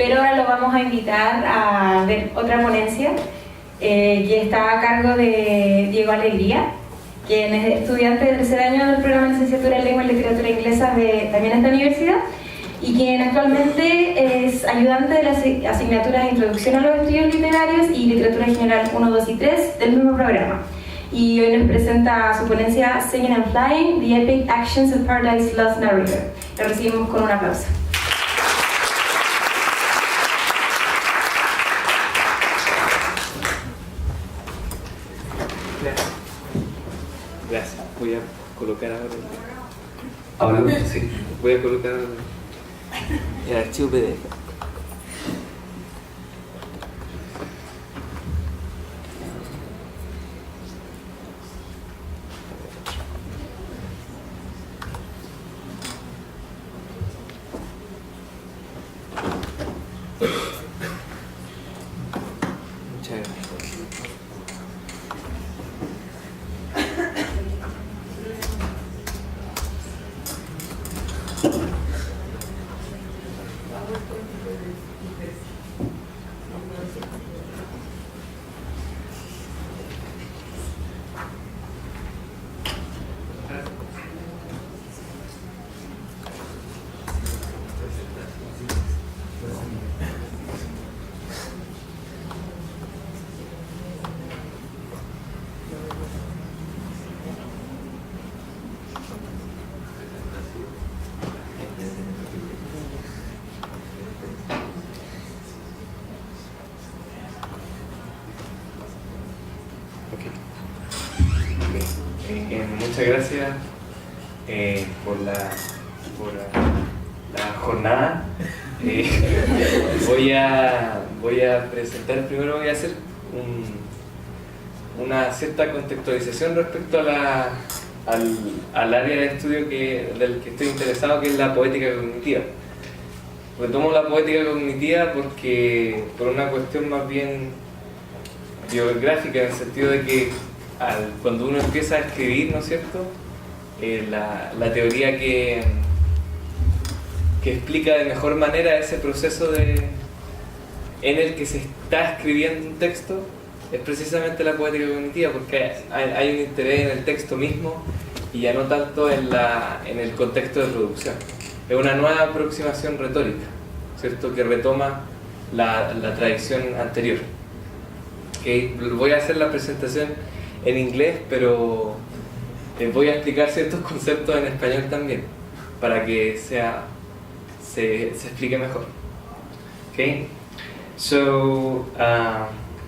pero ahora lo vamos a invitar a ver otra ponencia que está a cargo de Diego Alegría, quien es estudiante de tercer año del programa de licenciatura en Lengua y Literatura Inglesa también de esta universidad, y quien actualmente es ayudante de las asignaturas de Introducción a los Estudios Literarios y Literatura General 1, 2 y 3 del mismo programa. Y hoy nos presenta su ponencia Singing and Flying, The Epic Actions of Paradise Lost Narrator. Lo recibimos con un aplauso. Gracias. Voy a colocar ahora. ¿Ahora? Sí. Voy a colocar el archivo PDF. Muchas gracias. Muchas gracias por la jornada. Voy a presentar, primero voy a hacer una cierta contextualización respecto a al área de estudio del que estoy interesado, que es la poética cognitiva. Retomo la poética cognitiva porque por una cuestión más bien biográfica, en el sentido de que cuando uno empieza a escribir, ¿no es cierto?, la teoría que explica de mejor manera ese proceso en el que se está escribiendo un texto es precisamente la poética cognitiva, porque hay un interés en el texto mismo y ya no tanto en el contexto de producción. Es una nueva aproximación retórica, ¿cierto?, que retoma la tradición anterior. Voy a hacer la presentación en inglés, pero voy a explicar ciertos conceptos en español también, para que se explique mejor. Okay? So,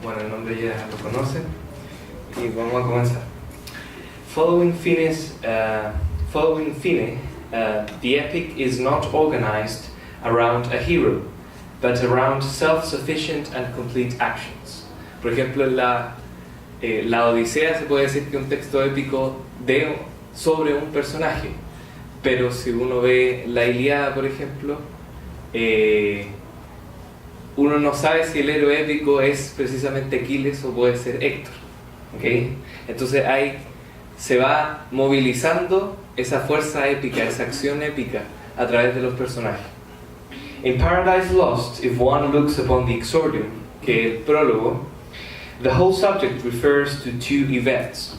bueno, el nombre ya lo conocen y vamos a comenzar. Following Fine, the epic is not organized around a hero, but around self-sufficient and complete actions. Por ejemplo, la Odisea se puede decir que es un texto épico sobre un personaje, pero si uno ve la Ilíada, por ejemplo, uno no sabe si el héroe épico es precisamente Aquiles o puede ser Héctor. ¿Okay? Entonces se va movilizando esa fuerza épica, esa acción épica a través de los personajes. In Paradise Lost, if one looks upon the exordium, que es el prólogo, the whole subject refers to two events: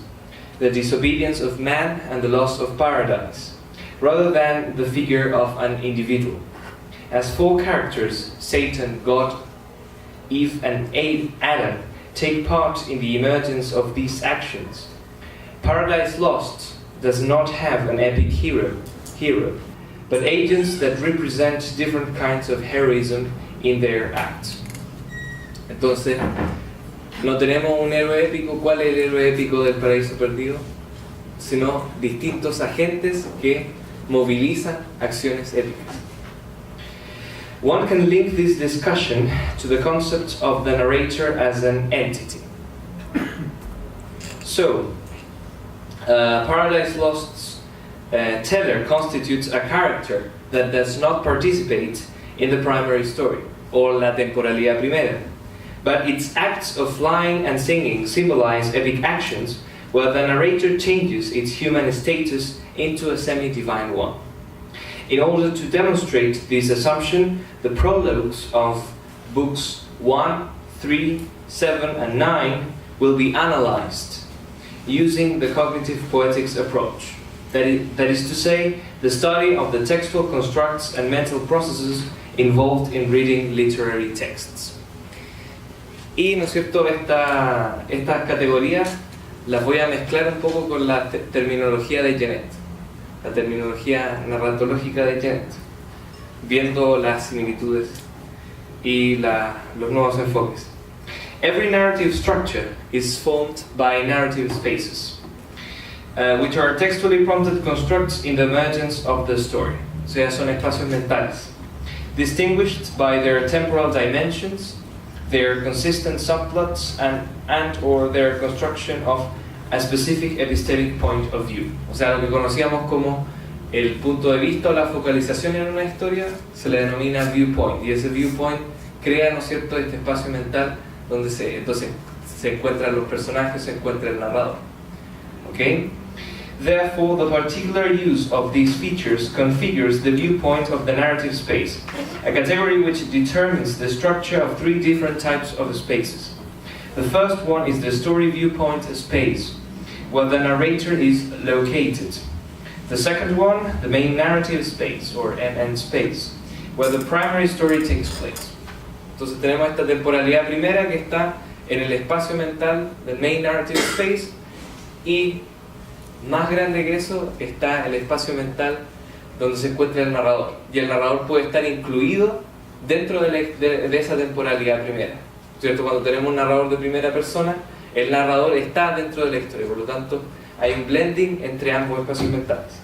the disobedience of man and the loss of paradise, rather than the figure of an individual. As four characters, Satan, God, Eve, and Adam, take part in the emergence of these actions, Paradise Lost does not have an epic hero, but agents that represent different kinds of heroism in their acts. Entonces, no tenemos un héroe épico. ¿Cuál es el héroe épico del Paraíso Perdido? Sino distintos agentes que movilizan acciones épicas. One can link this discussion to the concept of the narrator as an entity. So, Paradise Lost's teller constitutes a character that does not participate in the primary story, or la temporalidad primera, but its acts of flying and singing symbolize epic actions, where the narrator changes its human status into a semi-divine one. In order to demonstrate this assumption, the prologues of books 1, 3, 7, and 9 will be analyzed using the cognitive poetics approach. That is to say, the study of the textual constructs and mental processes involved in reading literary texts. Y, ¿no es cierto?, estas categorías las voy a mezclar un poco con la terminología de Genet, la terminología narratológica de Genet, viendo las similitudes y los nuevos enfoques. Every narrative structure is formed by narrative spaces, which are textually prompted constructs in the emergence of the story. O sea, son espacios mentales, distinguished by their temporal dimensions, their consistent subplots, and or their construction of a specific epistemic point of view. o sea, lo que conocíamos como el punto de vista o la focalización en una historia se le denomina viewpoint, y ese viewpoint crea, ¿no es cierto?, este espacio mental donde entonces se encuentran los personajes, se encuentra el narrador. Okay? Therefore, the particular use of these features configures the viewpoint of the narrative space, a category which determines the structure of three different types of spaces. The first one is the story viewpoint space, where the narrator is located. The second one, the main narrative space, or MN space, where the primary story takes place. Entonces tenemos esta temporalidad primera que está en el espacio mental del main narrative space, y más grande que eso está el espacio mental donde se encuentra el narrador, y el narrador puede estar incluido dentro de esa temporalidad primera, ¿cierto? Cuando tenemos un narrador de primera persona, el narrador está dentro de la historia, por lo tanto hay un blending entre ambos espacios mentales.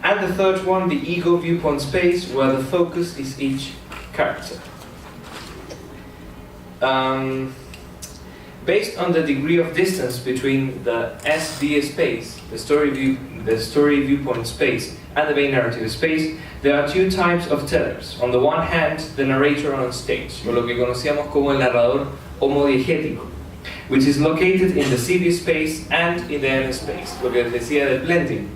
And the third one, the ego viewpoint space, where the focus is each character. Based on the degree of distance between the SD space, the story viewpoint space, and the main narrative space, there are two types of tellers. On the one hand, the narrator on stage, O lo que conocíamos como el narrador homodiegético, which is located in the CV space and in the M space, lo que decía del blending,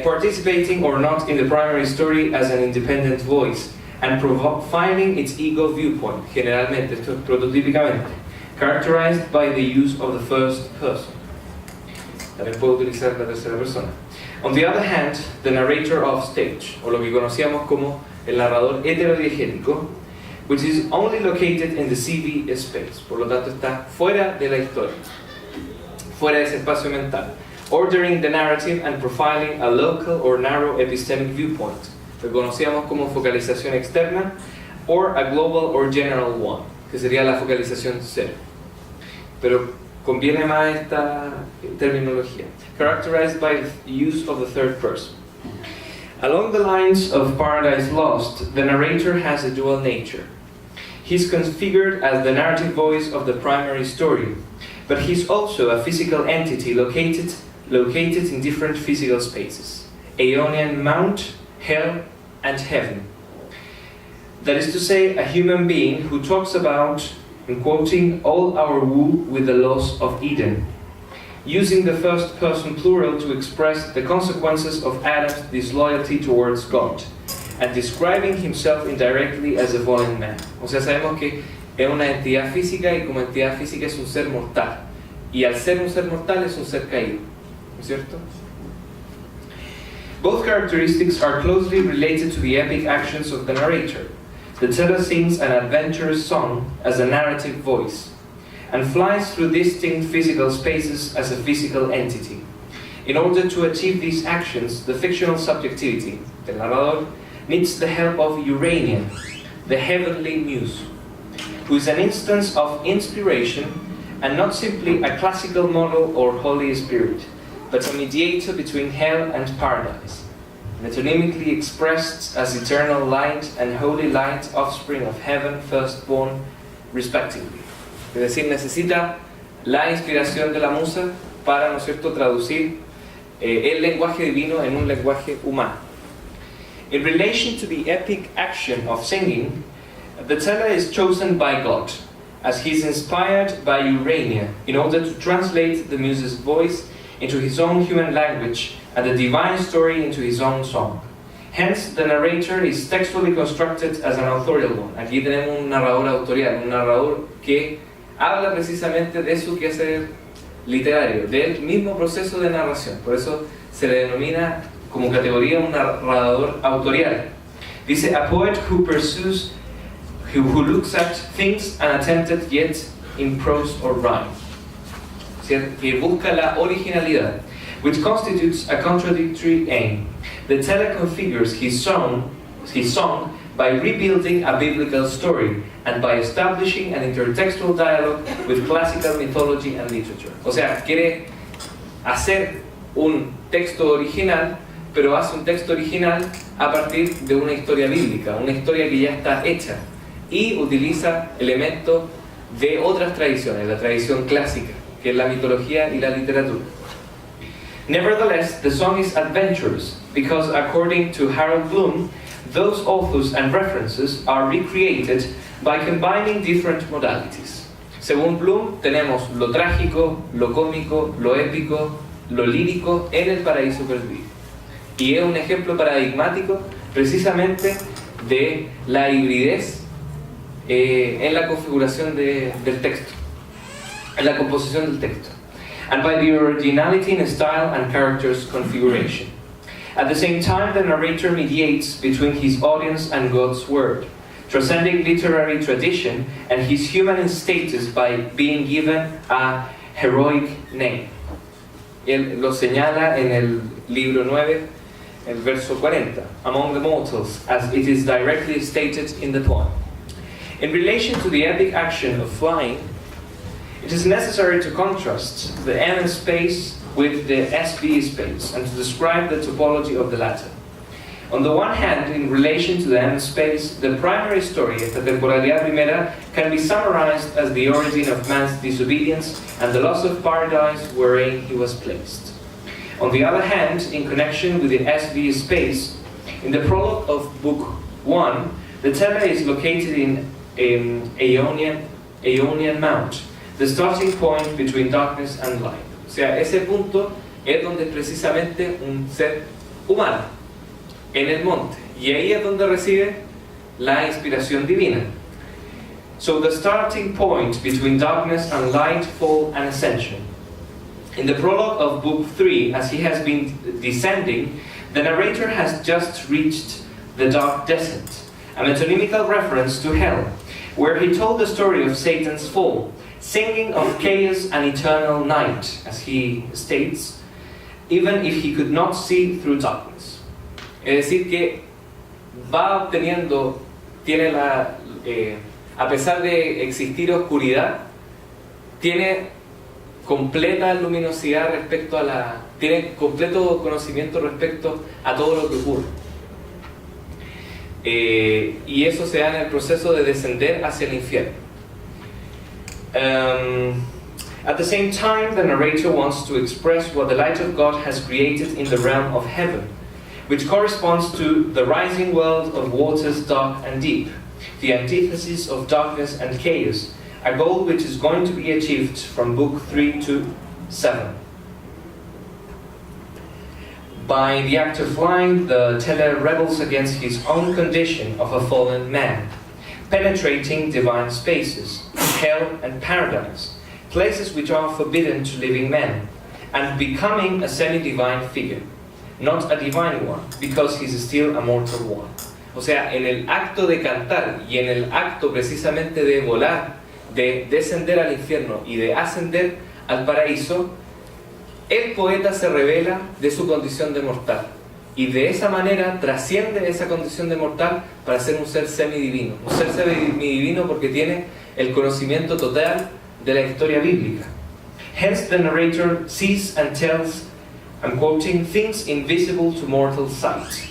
participating or not in the primary story as an independent voice, and profiling its ego viewpoint, generalmente, esto es prototípicamente, characterized by the use of the first person. También puedo utilizar la tercera persona. On the other hand, the narrator of stage, O lo que conocíamos como el narrador heterodiegético, which is only located in the CV space, por lo tanto está fuera de la historia, fuera de ese espacio mental, ordering the narrative and profiling a local or narrow epistemic viewpoint, lo que conocíamos como focalización externa, or a global or general one, que sería la focalización cero. Pero conviene más esta terminología. characterized by the use of the third person. Along the lines of Paradise Lost, the narrator has a dual nature. He's configured as the narrative voice of the primary story, but he's also a physical entity located in different physical spaces: Aeonian Mount, Hell, and Heaven. That is to say, a human being who talks about, in quoting, all our woe with the loss of Eden, using the first person plural to express the consequences of Adam's disloyalty towards God, and describing himself indirectly as a fallen man. O sea, sabemos que es una entidad física, y como entidad física es un ser mortal, y al ser un ser mortal es un ser caído, ¿no es cierto? Both characteristics are closely related to the epic actions of the narrator. The teller sings an adventurous song as a narrative voice, and flies through distinct physical spaces as a physical entity. In order to achieve these actions, the fictional subjectivity, El narrador needs the help of Urania, the heavenly muse, who is an instance of inspiration and not simply a classical model or holy spirit, but a mediator between hell and paradise, metonymically expressed as eternal light and holy light, offspring of heaven, firstborn, respectively. Es decir, necesita la inspiración de la musa para, ¿no es cierto?, traducir el lenguaje divino en un lenguaje humano. In relation to the epic action of singing, the teller is chosen by God, as he is inspired by Urania, in order to translate the muse's voice into his own human language and the divine story into his own song. Hence, the narrator is textually constructed as an authorial one. Aquí tenemos un narrador autorial, un narrador que habla precisamente de su quehacer literario, del mismo proceso de narración. Por eso se le denomina como categoría un narrador autorial. Dice, a poet who pursues, who looks at things unattempted yet in prose or rhyme. ¿Cierto? Que busca la originalidad, which constitutes a contradictory aim. The teller configures his song by rebuilding a biblical story and by establishing an intertextual dialogue with classical mythology and literature. O sea, quiere hacer un texto original, pero hace un texto original a partir de una historia bíblica, una historia que ya está hecha, y utiliza elementos de otras tradiciones, la tradición clásica, que es la mitología y la literatura. Nevertheless, the song is adventurous, because according to Harold Bloom, those authors and references are recreated by combining different modalities. Según Bloom, tenemos lo trágico, lo cómico, lo épico, lo lírico en El Paraíso Perdido. Y es un ejemplo paradigmático precisamente de la hibridez en la configuración del texto, en la composición del texto. And by the originality in style and characters configuration. At the same time, the narrator mediates between his audience and God's word, transcending literary tradition and his human status by being given a heroic name. Él lo señala en el libro 9, el verso 40, among the mortals, as it is directly stated in the poem. In relation to the epic action of flying, it is necessary to contrast the M space with the SV space and to describe the topology of the latter. On the one hand, in relation to the M space, the primary story, esta temporalidad primera, can be summarized as the origin of man's disobedience and the loss of paradise wherein he was placed. On the other hand, in connection with the SV space, in the prologue of Book 1, the teller is located in Aeonian Mount, the starting point between darkness and light. O sea, ese punto es donde es precisamente un ser humano, en el monte, y ahí es donde recibe la inspiración divina. So the starting point between darkness and light, fall and ascension. In the prologue of Book 3, as he has been descending, the narrator has just reached the dark descent, a metonymical reference to hell, where he told the story of Satan's fall, singing of chaos and eternal night, as he states, even if he could not see through darkness. Es decir, que va obteniendo, a pesar de existir oscuridad, tiene completa luminosidad respecto a tiene completo conocimiento respecto a todo lo que ocurre. Y eso se da en el proceso de descender hacia el infierno. At the same time, the narrator wants to express what the light of God has created in the realm of heaven, which corresponds to the rising world of waters dark and deep, the antithesis of darkness and chaos, a goal which is going to be achieved from Book 3 to 7. By the act of flying, the teller rebels against his own condition of a fallen man, penetrating divine spaces, hell and paradise, places which are forbidden to living men, and becoming a semi-divine figure, not a divine one, because he is still a mortal one. O sea, en el acto de cantar y en el acto precisamente de volar, de descender al infierno y de ascender al paraíso, el poeta se revela de su condición de mortal y de esa manera trasciende esa condición de mortal para ser un ser semidivino. Un ser semidivino porque tiene el conocimiento total de la historia bíblica. Hence the narrator sees and tells, I'm quoting, things invisible to mortal sight.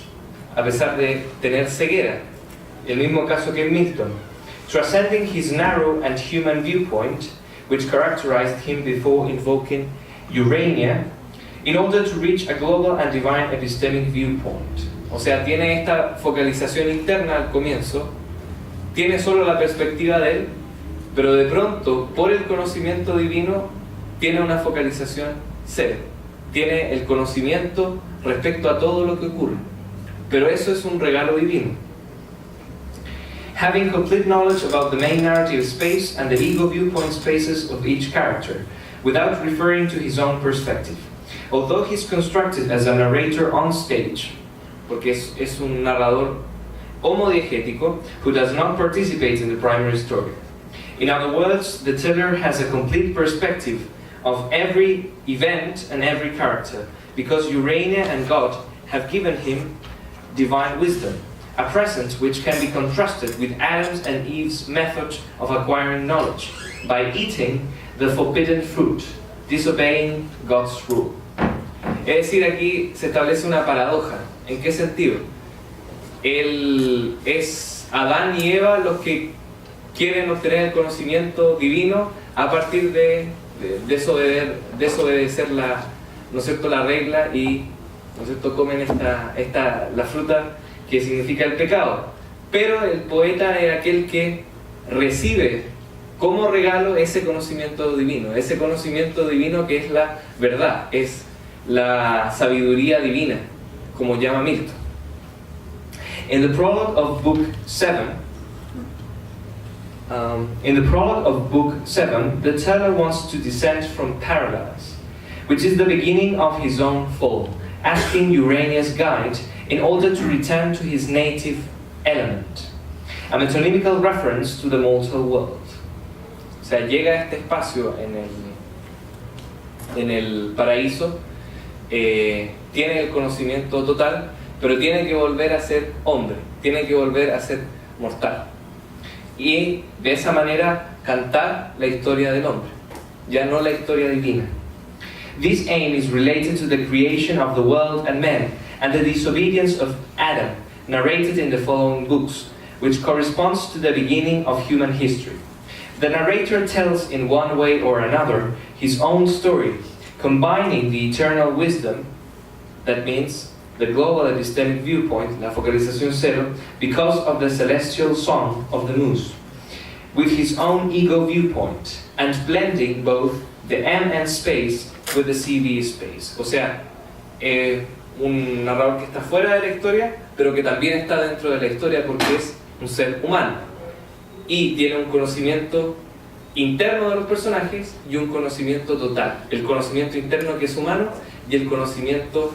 A pesar de tener ceguera, el mismo caso que en Milton, transcending his narrow and human viewpoint, which characterized him before invoking Urania, in order to reach a global and divine epistemic viewpoint. O sea, tiene esta focalización interna al comienzo, tiene solo la perspectiva de él, pero de pronto, por el conocimiento divino, tiene una focalización cero. Tiene el conocimiento respecto a todo lo que ocurre. pero eso es un regalo divino. Having complete knowledge about the main narrative space and the ego viewpoint spaces of each character, without referring to his own perspective. Although he's constructed as a narrator on stage, porque es un narrador homodiegético who does not participate in the primary story. In other words, the teller has a complete perspective of every event and every character, because Urania and God have given him divine wisdom, a present which can be contrasted with Adam's and Eve's method of acquiring knowledge, by eating the forbidden fruit, disobeying God's rule. Es decir, aquí se establece una paradoja. ¿En qué sentido? Es Adán y Eva los que quieren obtener el conocimiento divino a partir de desobedecer la, ¿no es cierto?, la regla y, ¿no es cierto?, comen la fruta que significa el pecado. Pero el poeta es aquel que recibe como regalo ese conocimiento divino que es la verdad, es la sabiduría divina, como llama Milton. In the prologue of Book 7, the teller wants to descend from paradise, which is the beginning of his own fall, asking Urania's guide in order to return to his native element, a metonymical reference to the mortal world. O sea, llega a este espacio en el paraíso, tiene el conocimiento total, pero tiene que volver a ser hombre, tiene que volver a ser mortal. Y de esa manera cantar la historia del hombre, ya no la historia divina. This aim is related to the creation of the world and man, and the disobedience of Adam, narrated in the following books, which corresponds to the beginning of human history. The narrator tells in one way or another his own story, combining the eternal wisdom, that means the global epistemic viewpoint, la focalización cero, because of the celestial song of the moose, with his own ego viewpoint, and blending both the MN space with the CV space. O sea, un narrador que está fuera de la historia, pero que también está dentro de la historia porque es un ser humano. Y tiene un conocimiento interno de los personajes y un conocimiento total. El conocimiento interno que es humano y el conocimiento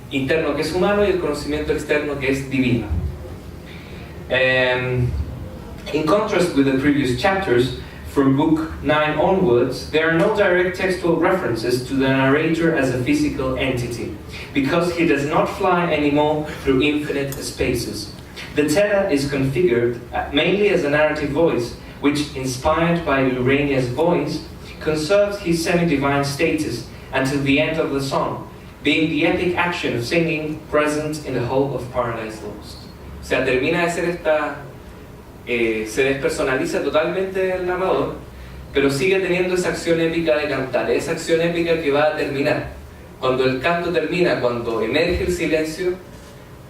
interno que es humano y el conocimiento externo que es divino. In contrast with the previous chapters, from book 9 onwards, there are no direct textual references to the narrator as a physical entity, because he does not fly anymore through infinite spaces. The teller is configured mainly as a narrative voice, which, inspired by Urania's voice, conserves his semi-divine status until the end of the song, being the epic action of singing present in the whole of Paradise Lost. O sea, termina de ser se despersonaliza totalmente el narrador, pero sigue teniendo esa acción épica de cantar, esa acción épica que va a terminar. Cuando el canto termina, cuando emerge el silencio,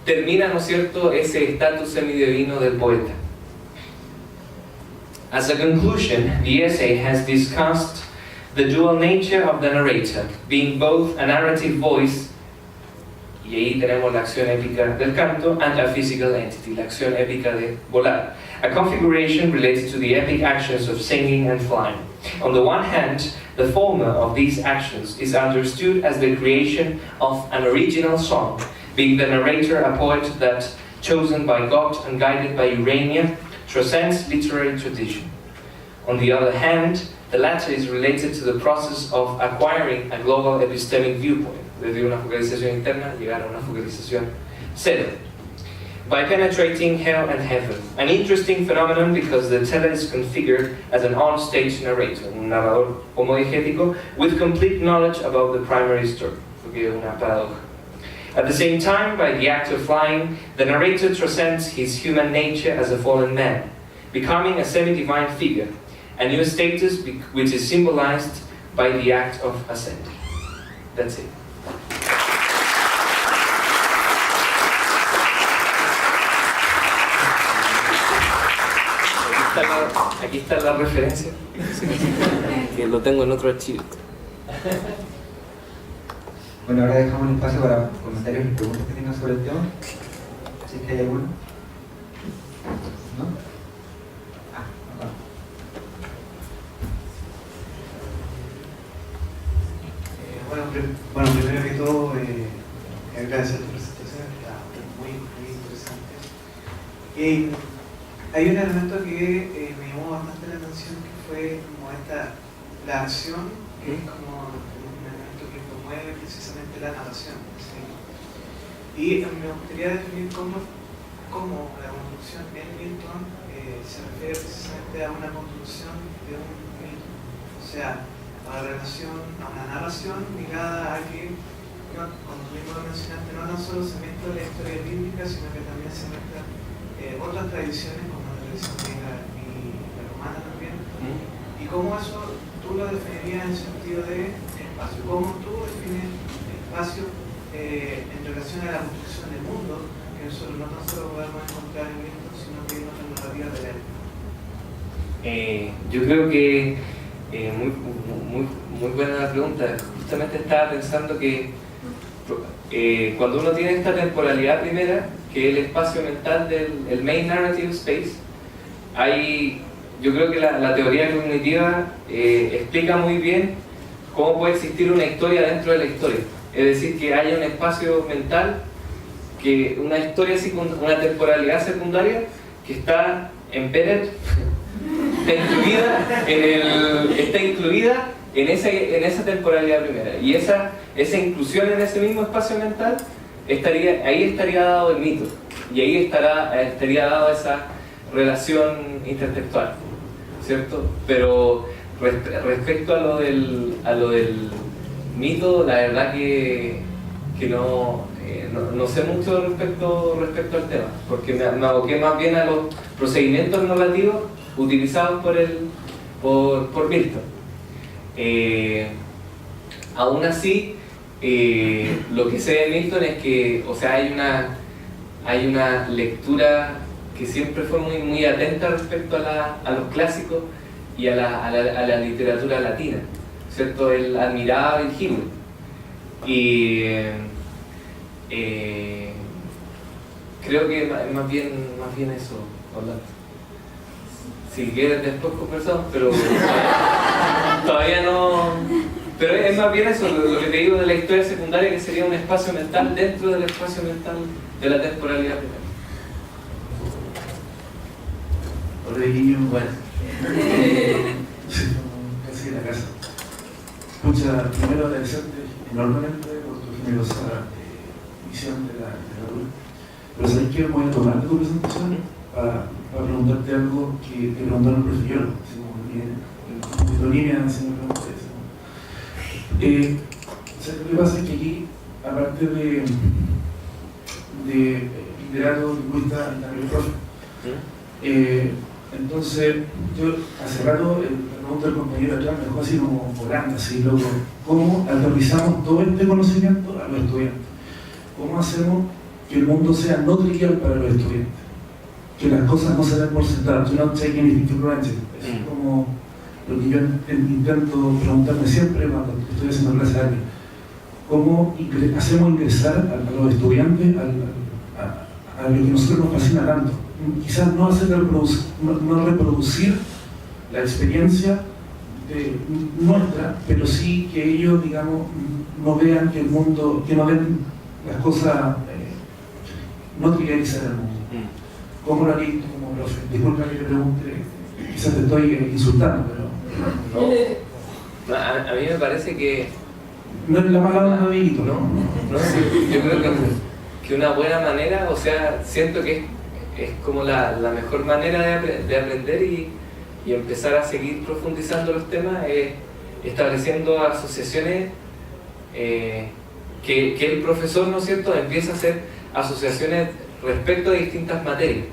termina, ¿no es cierto?, ese estatus semidivino del poeta. As a conclusion, the essay has discussed the dual nature of the narrator, being both a narrative voice, y ahí tenemos la acción épica del canto, and a physical entity, la acción épica de volar, a configuration related to the epic actions of singing and flying. On the one hand, the former of these actions is understood as the creation of an original song, being the narrator a poet that, chosen by God and guided by Urania, transcends literary tradition. On the other hand, the latter is related to the process of acquiring a global epistemic viewpoint, desde una focalización interna llegar a una focalización cero, by penetrating hell and heaven. An interesting phenomenon because the teller is configured as an on-stage narrator, un narrador homodiegético with complete knowledge about the primary story, porque es una paradoja. At the same time, by the act of flying, the narrator transcends his human nature as a fallen man, becoming a semi-divine figure, a new status which is symbolized by the act of ascending. That's it. Aquí está la referencia, que lo tengo en otro archivo. Bueno, ahora dejamos un espacio para comentarios y preguntas que tengan sobre el tema. Si es que hay alguno. ¿No? Acá. Bueno, primero que todo, agradecer tu presentación, está muy interesante. Hay un elemento que me llamó bastante la atención, que fue como la acción, que es como un elemento que promueve precisamente la narración. ¿Sí? Y me gustaría definir cómo la construcción en Milton se refiere precisamente a una construcción de un mito. O sea, a la relación, a una narración ligada a que, como tú mismo lo mencionaste, no tan solo se mezcla la historia bíblica, sino que también se mezclan otras tradiciones, como la tradición griega y la romana también. Y cómo eso tú lo definirías en el sentido de espacio. ¿Cómo tú defines espacio en relación a la construcción del mundo, que nosotros no tan solo podemos encontrar en Milton, sino que en otras narrativas de él? Yo creo que muy buena la pregunta. Justamente estaba pensando que cuando uno tiene esta temporalidad primera, que es el espacio mental del main narrative space, yo creo que la teoría cognitiva explica muy bien cómo puede existir una historia dentro de la historia. Es decir, que haya un espacio mental, que una historia una temporalidad secundaria que está embedded, está incluida en esa temporalidad primera. Y esa inclusión en ese mismo espacio mental, ahí estaría dado el mito. Y ahí estaría dado esa relación intertextual, ¿cierto? Pero respecto a lo del mito, la verdad que no sé mucho respecto al tema, porque me aboqué más bien a los procedimientos narrativos utilizados por Milton. Aún así, lo que sé de Milton es que, o sea, hay una lectura que siempre fue muy atenta respecto a los clásicos y a la literatura latina, ¿cierto? Él admiraba a Virgilio y creo que más bien eso, Orlando. Si quieres después conversamos, pero todavía no. Pero es más bien eso, lo que te digo de la historia secundaria, que sería un espacio mental dentro del espacio mental de la temporalidad primera. Hola, Guillo. Bueno. Casi en la casa. Pucha, primero agradecerte enormemente por tu generosa visión de la literatura. Pero sabes que voy a tomar de tu presentación para preguntarte algo que te preguntaron el profesor, así como en línea, si me preguntas eso. Lo que pasa es que aquí, aparte de literato, lingüista y también profe, entonces yo hace rato la pregunta del compañero atrás me dejó así como volando, así loco. ¿Cómo aterrizamos todo este conocimiento a los estudiantes? ¿Cómo hacemos que el mundo sea no trivial para los estudiantes? Que las cosas no se den por sentadas, do not take anything for granted. Es como lo que yo intento preguntarme siempre cuando estoy haciendo clase de alguien. ¿Cómo hacemos ingresar a los estudiantes a lo que a nosotros nos fascina tanto? Quizás no reproducir la experiencia nuestra, pero sí que ellos, digamos, no vean que el mundo, que no ven las cosas, no trivializar el mundo. ¿Cómo lo harías tú como profe? Disculpa que te pregunte, quizás te estoy insultando, pero... No, a mí me parece que... No es la mala onda, amiguito. No, sí, yo creo que una buena manera, o sea, siento que es como la mejor manera de aprender y empezar a seguir profundizando los temas, estableciendo asociaciones que el profesor, ¿no es cierto?, empieza a hacer asociaciones respecto a distintas materias,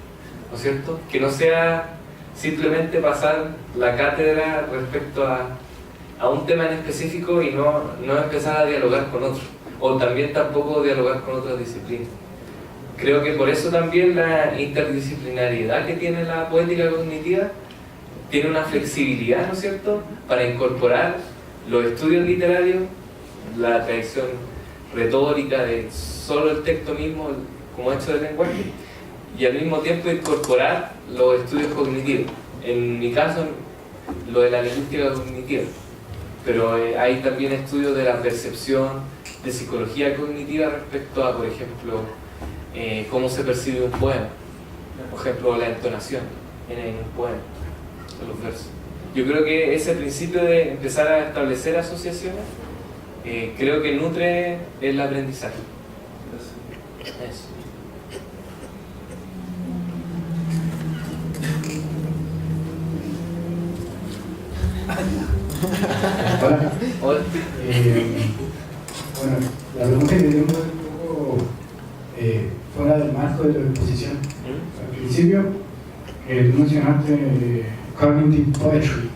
¿no es cierto? Que no sea simplemente pasar la cátedra respecto a un tema en específico y no empezar a dialogar con otros, o también tampoco dialogar con otras disciplinas. Creo que por eso también la interdisciplinariedad que tiene la poética cognitiva tiene una flexibilidad, ¿no es cierto?, para incorporar los estudios literarios, la tradición retórica, de solo el texto mismo como hecho de lenguaje, y al mismo tiempo incorporar los estudios cognitivos. En mi caso, lo de la lingüística cognitiva, pero hay también estudios de la percepción, de psicología cognitiva respecto a, por ejemplo, cómo se percibe un poema, por ejemplo, la entonación en un poema, en los versos. Yo creo que ese principio de empezar a establecer asociaciones, creo que nutre el aprendizaje. Eso. Hola. Hola. Bueno, la pregunta que tengo es un poco fuera del marco de tu exposición. Al principio, tú mencionaste cognitive poetry.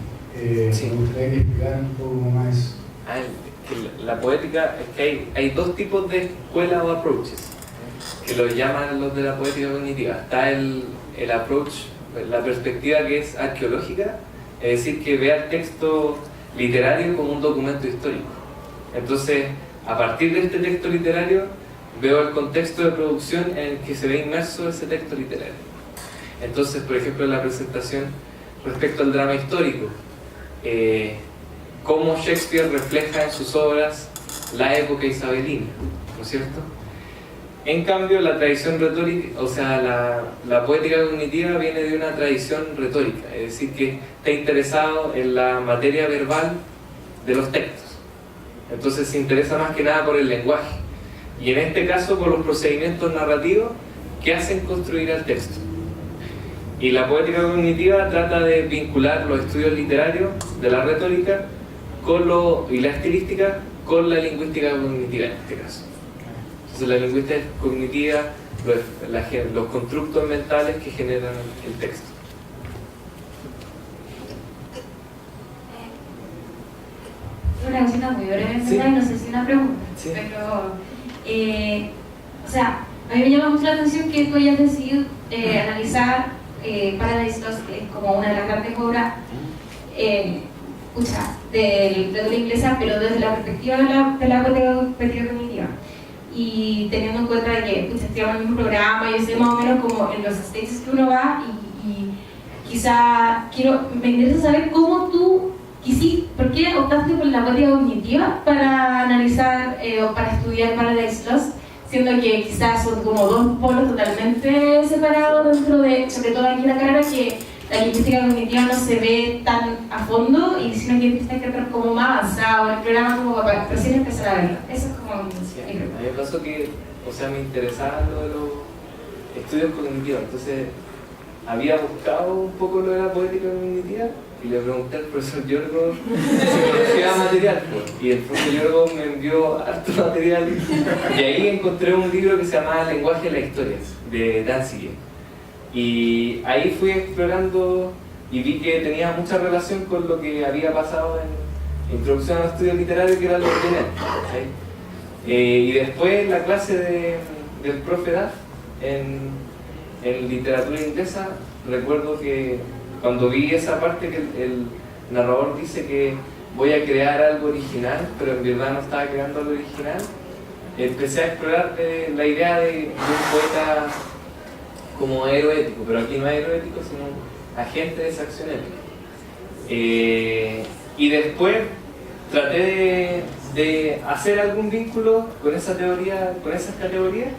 Sí. Me gustaría que explicaras un poco más eso. La poética, es que hay dos tipos de escuelas o approaches, que lo llaman los de la poética cognitiva. Está el approach, la perspectiva que es arqueológica, es decir, que ve al texto literario como un documento histórico. Entonces, a partir de este texto literario, veo el contexto de producción en el que se ve inmerso ese texto literario. Entonces, por ejemplo, en la presentación respecto al drama histórico, cómo Shakespeare refleja en sus obras la época isabelina, ¿no es cierto? En cambio, la tradición retórica, o sea, la poética cognitiva viene de una tradición retórica, es decir, que está interesado en la materia verbal de los textos. Entonces se interesa más que nada por el lenguaje, y en este caso por los procedimientos narrativos que hacen construir el texto. Y la poética cognitiva trata de vincular los estudios literarios de la retórica y la estilística con la lingüística cognitiva en este caso. Entonces la lingüística cognitiva, los constructos mentales que generan el texto. Una cosita muy breve, Sí. no sé si una pregunta, Sí. pero, o sea, a mí me llama mucho la atención que tú hayas decidido analizar Paradise Lost, que es como una de las grandes obras de literatura inglesa, pero desde la perspectiva de la poética cognitiva. Y teniendo en cuenta de que estoy en el mismo programa, yo sé más o menos como en los stages que uno va, y quizá me interesa saber cómo tú ¿por qué optaste por la poética cognitiva para analizar o para estudiar Paradise Lost, siendo que quizás son como dos polos totalmente separados dentro de, sobre todo aquí en la carrera, que la lingüística cognitiva no se ve tan a fondo, y sino que tienes que estar como más avanzado en el programa como para recién empezar a verlo? Eso es como mi pregunta. A mí me pasó que, me interesaba lo de los estudios cognitivos, entonces había buscado un poco lo de la poética cognitiva y le pregunté al profesor Yorgo si conocía material, y el profesor Yorgo me envió harto material, y ahí encontré un libro que se llamaba Lenguaje de la Historia, de Danzig, y ahí fui explorando y vi que tenía mucha relación con lo que había pasado en Introducción a los Estudios Literarios, que era lo que y después la clase del profe Duff en literatura inglesa, recuerdo que cuando vi esa parte que el narrador dice que voy a crear algo original, pero en verdad no estaba creando algo original, empecé a explorar la idea de un poeta como héroe ético, pero aquí no es héroe ético, sino agente de esa acción ética. Y después traté de hacer algún vínculo con esa teoría, con esas categorías,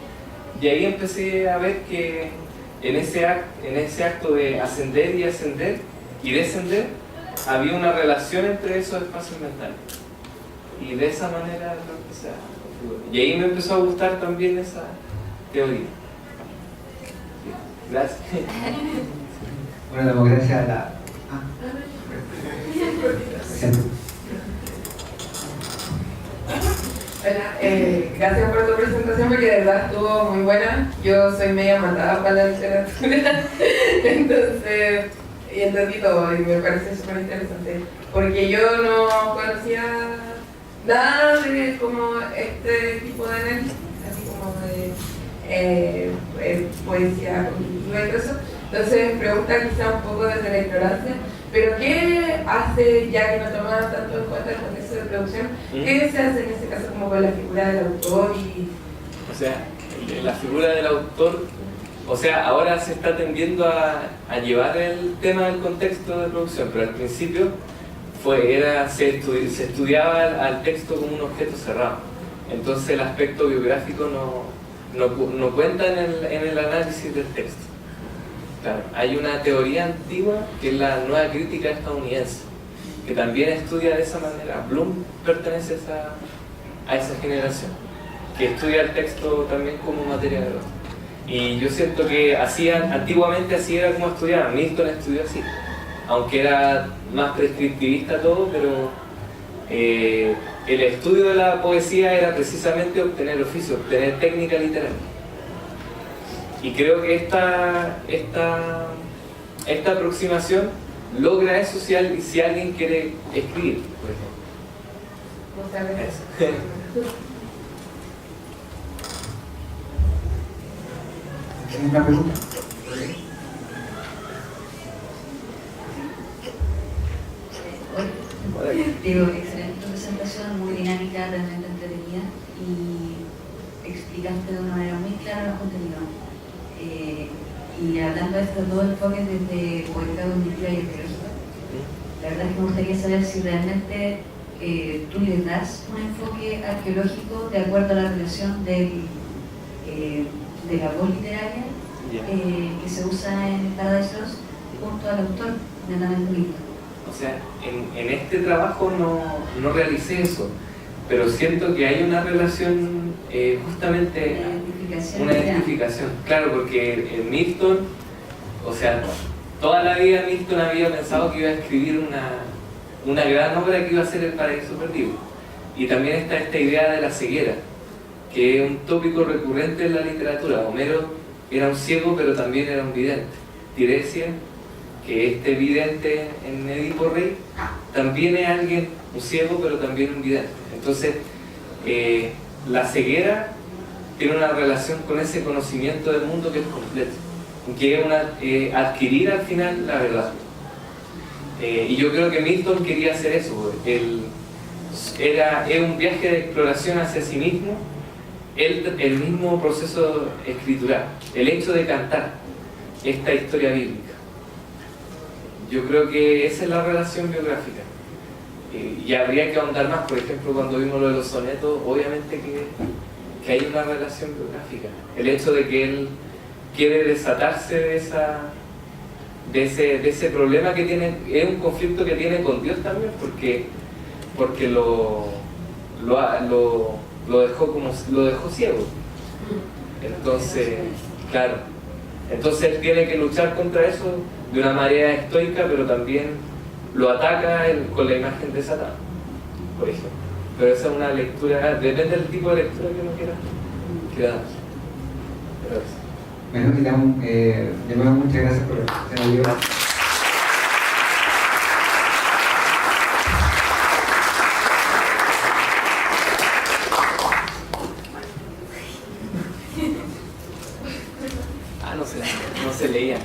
y ahí empecé a ver que en ese acto de ascender y descender, había una relación entre esos espacios mentales. Y de esa manera lo empecé a configurar. Y ahí me empezó a gustar también esa teoría. Sí. Gracias. Bueno, democracia la... Siento. Hola, gracias por tu presentación porque de verdad estuvo muy buena. Yo soy media matada para la literatura, entonces, y entendí todo y me parece súper interesante. Porque yo no conocía nada de como este tipo de análisis, así como de poesía cognitiva y todo eso. Entonces, pregunta quizá un poco desde la ignorancia, pero ¿qué hace, ya que no toman tanto en cuenta el contexto de producción, qué se hace en ese caso como con la figura del autor y... O sea, la figura del autor, o sea, ahora se está tendiendo a llevar el tema del contexto de producción, pero al principio se estudiaba al texto como un objeto cerrado. Entonces el aspecto biográfico no cuenta en el análisis del texto. Claro, hay una teoría antigua que es la nueva crítica estadounidense, que también estudia de esa manera. Bloom pertenece a esa generación, que estudia el texto también como materia de arte. Y yo siento que antiguamente así era como estudiaban. Milton estudió así, aunque era más prescriptivista todo, pero el estudio de la poesía era precisamente obtener oficio, obtener técnica literaria. Y creo que esta aproximación logra eso si alguien quiere escribir, por ejemplo. Muchas gracias. ¿Tienen una pregunta? Digo, excelente presentación, muy dinámica, realmente entretenida y explicaste de una manera muy clara los contenidos. Y hablando de estos dos enfoques desde poética cognitiva y arqueológica, la verdad es que me gustaría saber si realmente tú le das un enfoque arqueológico de acuerdo a la relación de la voz literaria que se usa en Paradise Lost junto al autor, netamente Milton. O sea, en este trabajo no realicé eso, pero siento que hay una relación, justamente una identificación. Claro, porque Milton, o sea, toda la vida Milton había pensado que iba a escribir una gran obra que iba a ser El Paraíso Perdido. Y también está esta idea de la ceguera, que es un tópico recurrente en la literatura. Homero era un ciego, pero también era un vidente. Tiresia, que este vidente en Edipo Rey, también es alguien, un ciego, pero también un vidente. Entonces, la ceguera tiene una relación con ese conocimiento del mundo que es completo, que es adquirir al final la verdad. Y yo creo que Milton quería hacer eso. Es un viaje de exploración hacia sí mismo, el mismo proceso escritural, el hecho de cantar esta historia bíblica. Yo creo que esa es la relación biográfica. Y habría que ahondar más, por ejemplo, cuando vimos lo de los sonetos, obviamente que hay una relación biográfica. El hecho de que él quiere desatarse de ese problema que tiene, es un conflicto que tiene con Dios también, porque lo dejó ciego. Entonces, claro, entonces él tiene que luchar contra eso de una manera estoica, pero también lo ataca con la imagen de Satán, por ejemplo. Pero esa es una lectura, depende del tipo de lectura que uno quiera dar. Pero eso. Bueno, digamos, de nuevo muchas gracias por la ayuda. No se leía.